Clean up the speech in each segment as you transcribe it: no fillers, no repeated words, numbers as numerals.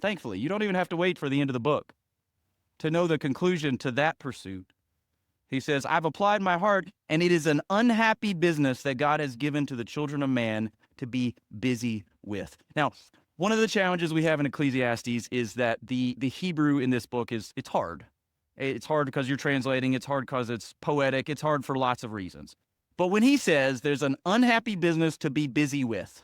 Thankfully, you don't even have to wait for the end of the book to know the conclusion to that pursuit. He says, I've applied my heart, and it is an unhappy business that God has given to the children of man to be busy with. Now, one of the challenges we have in Ecclesiastes is that the Hebrew in this book it's hard. It's hard because you're translating. It's hard because it's poetic. It's hard for lots of reasons. But when he says there's an unhappy business to be busy with,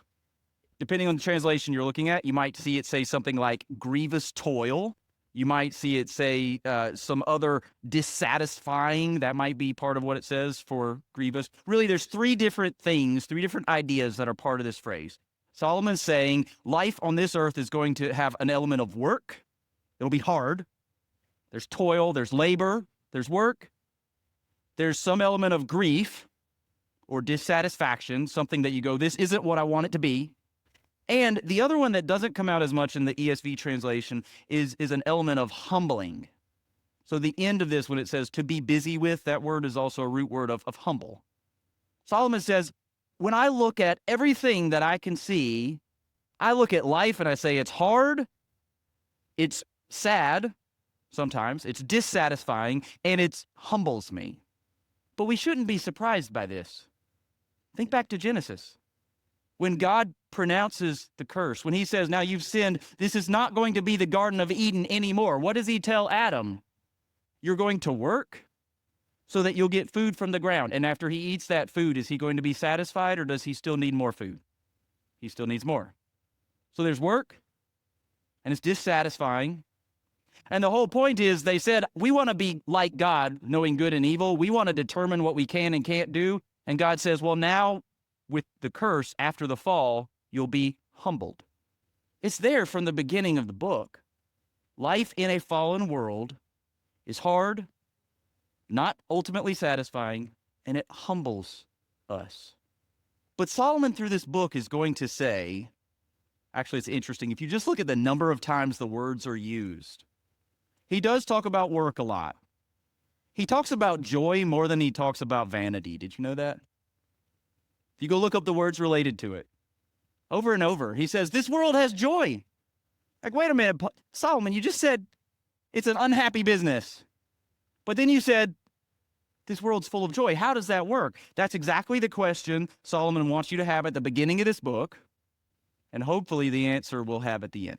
depending on the translation you're looking at, you might see it say something like grievous toil. You might see it say some other dissatisfying. That might be part of what it says for grievous. Really, there's three different things, three different ideas that are part of this phrase. Solomon's saying life on this earth is going to have an element of work. It'll be hard. There's toil, there's labor, there's work. There's some element of grief or dissatisfaction, something that you go, this isn't what I want it to be. And the other one that doesn't come out as much in the ESV translation is an element of humbling. So the end of this, when it says to be busy with, that word is also a root word of humble. Solomon says, when I look at everything that I can see, I look at life and I say it's hard, it's sad sometimes, it's dissatisfying, and it humbles me. But we shouldn't be surprised by this. Think back to Genesis. When God pronounces the curse, when he says, now you've sinned, this is not going to be the Garden of Eden anymore. What does he tell Adam? You're going to work so that you'll get food from the ground. And after he eats that food, is he going to be satisfied, or does he still need more food? He still needs more. So there's work, and it's dissatisfying. And the whole point is they said, we want to be like God, knowing good and evil. We want to determine what we can and can't do. And God says, well, now with the curse after the fall, you'll be humbled. It's there from the beginning of the book. Life in a fallen world is hard, not ultimately satisfying, and it humbles us. But Solomon through this book is going to say, actually it's interesting, if you just look at the number of times the words are used, he does talk about work a lot. He talks about joy more than he talks about vanity. Did you know that? If you go look up the words related to it, over and over, he says, this world has joy. Like, wait a minute, Solomon, you just said it's an unhappy business. But then you said, this world's full of joy. How does that work? That's exactly the question Solomon wants you to have at the beginning of this book, and hopefully the answer we'll have at the end.